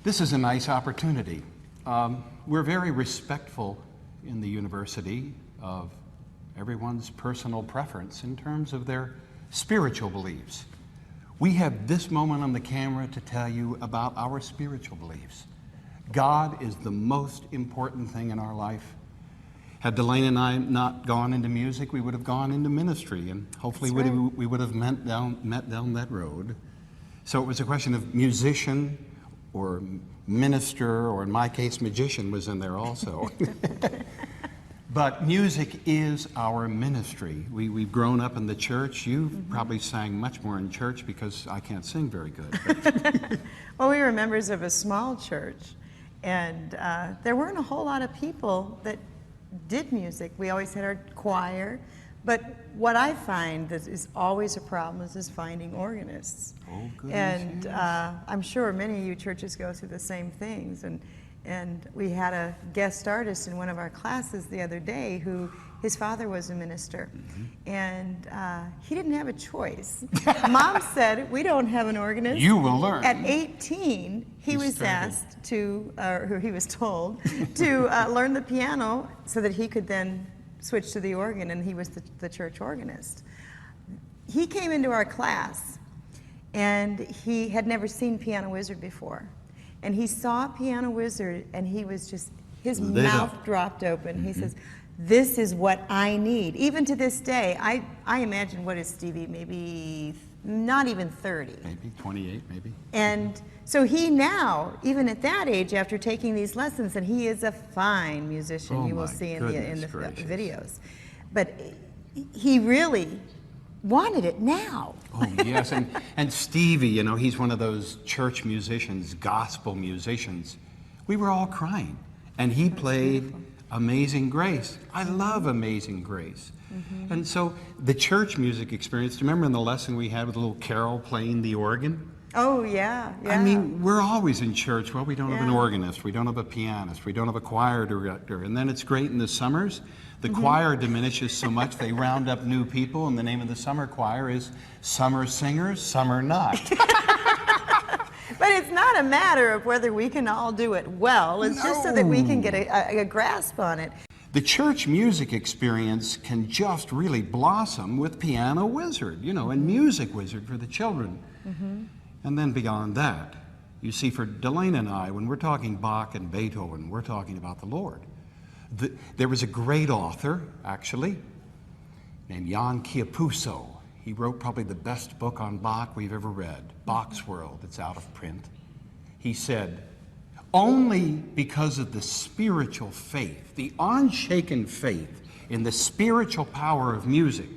This is a nice opportunity. We're very respectful in the university of everyone's personal preference in terms of their spiritual beliefs. We have this moment on the camera to tell you about our spiritual beliefs. God is the most important thing in our life. Had Delane and I not gone into music, we would have gone into ministry, and hopefully we would have met down that road. So it was a question of musician or minister, or in my case, magician was in there also. But music is our ministry. We've grown up in the church. You've probably sang much more in church because I can't sing very good. Well, we were members of a small church, and there weren't a whole lot of people that did music. We always had our choir, but what I find that is always a problem is finding organists. Oh, goodness. And I'm sure many of you churches go through the same things. And we had a guest artist in one of our classes the other day who his father was a minister, and he didn't have a choice. Mom said, "We don't have an organist." You will learn. At 18, he was asked to, or he was told, to learn the piano so that he could then switch to the organ, and he was the church organist. He came into our class, and he had never seen Piano Wizard before. And he saw Piano Wizard, and he was just, his mouth dropped open. He says, "This is what I need." Even to this day, I imagine, what is Stevie, maybe not even 30. Maybe 28, maybe. And so he now, even at that age, after taking these lessons, and he is a fine musician, you will see in the videos. But he really wanted it now. Oh, yes, and Stevie, you know, he's one of those church musicians, gospel musicians. We were all crying, and he played Amazing Grace. I love Amazing Grace. And so the church music experience, do you remember in the lesson we had with little Carol playing the organ? Oh, yeah, yeah. I mean, we're always in church. Well, we don't have an organist, we don't have a pianist, we don't have a choir director. And then it's great in the summers. The choir diminishes so much, they round up new people, and the name of the summer choir is Summer Singers, Summer Not. But it's not a matter of whether we can all do it well. It's just so that we can get a grasp on it. The church music experience can just really blossom with Piano Wizard, you know, and Music Wizard for the children. And then beyond that, you see, for Delane and I, when we're talking Bach and Beethoven, we're talking about the Lord. There was a great author, actually, named Jan Chiappusso. He wrote probably the best book on Bach we've ever read, Bach's World. It's out of print. He said, "Only because of the spiritual faith, the unshaken faith in the spiritual power of music,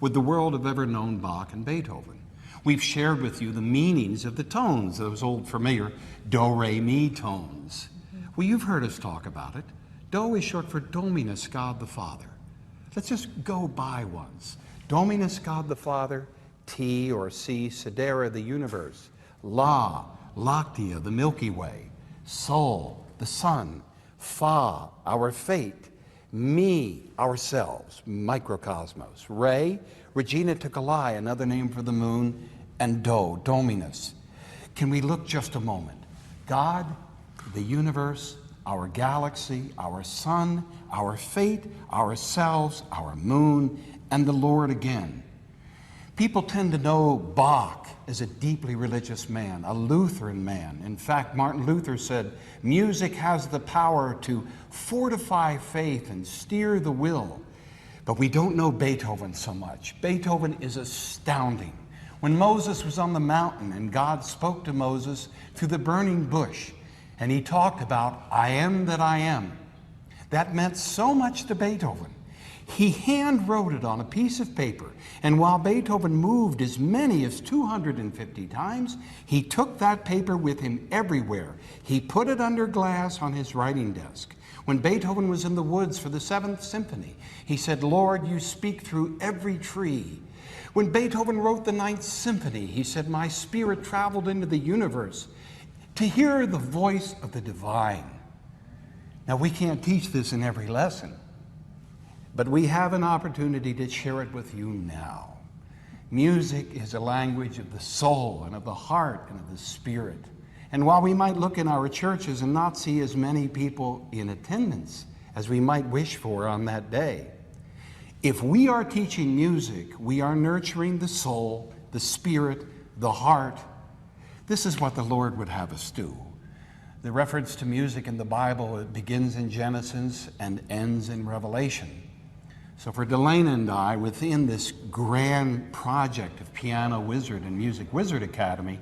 would the world have ever known Bach and Beethoven." We've shared with you the meanings of the tones, those old familiar do, re, mi tones. Well, you've heard us talk about it. Do is short for Dominus, God the Father. Let's just go by once. Dominus, God the Father. T or C, Sidera, the universe. La, Lactea, the Milky Way. Sol, the sun. Fa, our fate. Mi, ourselves, microcosmos. Re, Regina Toccolai, another name for the moon. And Do, Dominus. Can we look just a moment? God, the universe, our galaxy, our sun, our fate, ourselves, our moon, and the Lord again. People tend to know Bach as a deeply religious man, a Lutheran man. In fact, Martin Luther said, "Music has the power to fortify faith and steer the will." But we don't know Beethoven so much. Beethoven is astounding. When Moses was on the mountain and God spoke to Moses through the burning bush, and he talked about, "I am that I am," that meant so much to Beethoven. He hand wrote it on a piece of paper, and while Beethoven moved as many as 250 times, he took that paper with him everywhere. He put it under glass on his writing desk. When Beethoven was in the woods for the 7th Symphony, he said, "Lord, you speak through every tree." When Beethoven wrote the 9th Symphony, he said, "My spirit traveled into the universe to hear the voice of the divine." Now, we can't teach this in every lesson, but we have an opportunity to share it with you now. Music is a language of the soul and of the heart and of the spirit. And while we might look in our churches and not see as many people in attendance as we might wish for on that day, if we are teaching music, we are nurturing the soul, the spirit, the heart. This is what the Lord would have us do. The reference to music in the Bible, it begins in Genesis and ends in Revelation. So for Delana and I, within this grand project of Piano Wizard and Music Wizard Academy,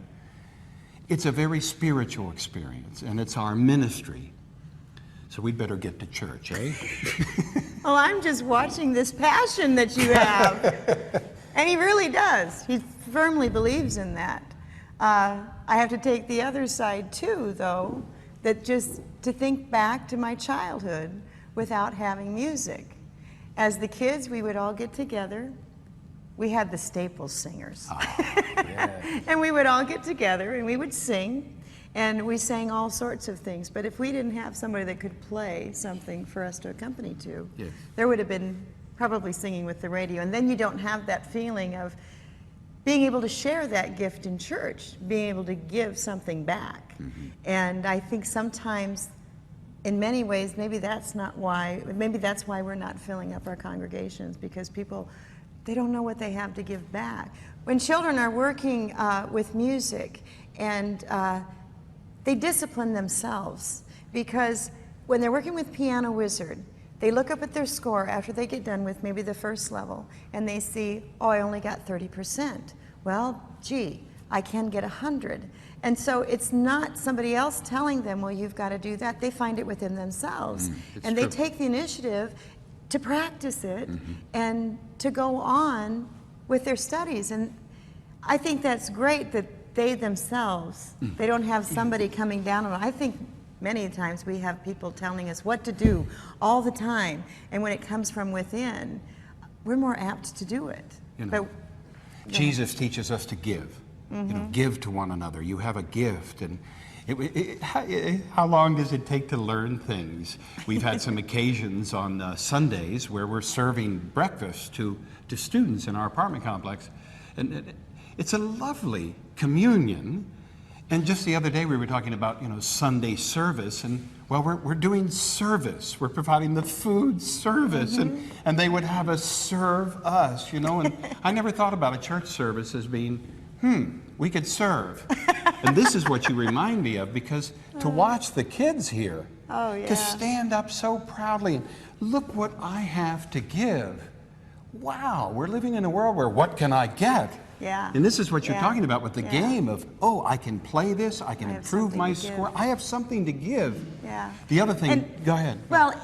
it's a very spiritual experience, and it's our ministry. So we'd better get to church, eh? Well, I'm just watching this passion that you have. And he really does. He firmly believes in that. I have to take the other side too, though, that just to think back to my childhood without having music. As the kids, we would all get together. We had the Staples singers. Yeah. And we would all get together and we would sing. And we sang all sorts of things. But if we didn't have somebody that could play something for us to accompany to, Yes. there would have been probably singing with the radio. And then you don't have that feeling of being able to share that gift in church, being able to give something back. Mm-hmm. And I think sometimes, in many ways, maybe that's why we're not filling up our congregations, because people, they don't know what they have to give back. When children are working with music and they discipline themselves, because when they're working with Piano Wizard, they look up at their score after they get done with maybe the first level, and they see, oh, I only got 30%. Well, gee, I can get 100. And so it's not somebody else telling them, well, you've got to do that. They find it within themselves. And they take the initiative to practice it and to go on with their studies. And I think that's great that they themselves, they don't have somebody coming down on them. I think many times we have people telling us what to do all the time, and when it comes from within, we're more apt to do it. You know, Jesus teaches us to give. You know, give to one another. You have a gift, and how long does it take to learn things? We've had some occasions on Sundays where we're serving breakfast to students in our apartment complex, and it's a lovely communion. And just the other day we were talking about, Sunday service, and well, we're doing service. We're providing the food service, and they would have us serve us, and I never thought about a church service as being, we could serve. And this is what you remind me of, because to watch the kids here, to stand up so proudly and look what I have to give. Wow, we're living in a world where what can I get? Yeah. And this is what you're talking about with the game of, I can play this, I can improve my score, I have something to give. Yeah. The other thing, go ahead. Well,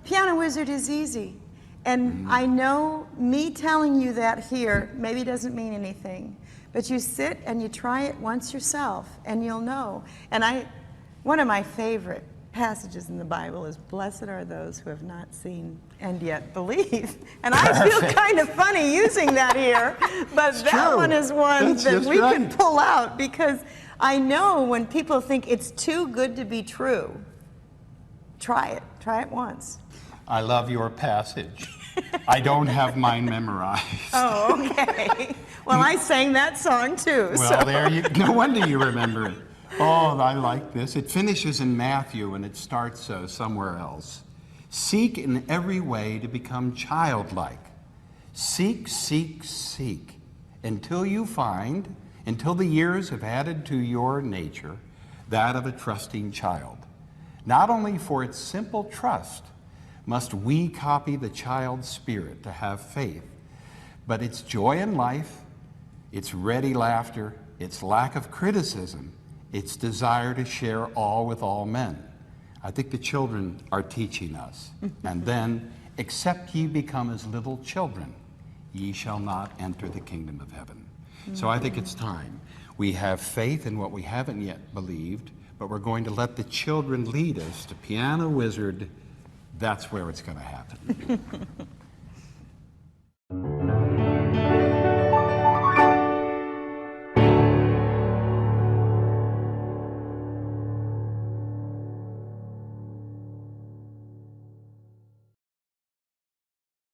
Piano Wizard is easy. And I know me telling you that here maybe doesn't mean anything, but you sit and you try it once yourself and you'll know. And one of my favorite passages in the Bible is, blessed are those who have not seen and yet believe. And I feel kind of funny using that here, but that one is one that we can pull out, because I know when people think it's too good to be true, try it once. I love your passage. I don't have mine memorized. Oh, okay. Well, I sang that song too. Well, no wonder you remember it. Oh, I like this. It finishes in Matthew and it starts somewhere else. Seek in every way to become childlike. Seek, seek, seek, until you find, until the years have added to your nature that of a trusting child. Not only for its simple trust must we copy the child's spirit to have faith, but its joy in life, its ready laughter, its lack of criticism, its desire to share all with all men. I think the children are teaching us. And then, except ye become as little children, ye shall not enter the kingdom of heaven. So I think it's time. We have faith in what we haven't yet believed, but we're going to let the children lead us to Piano Wizard. That's where it's going to happen.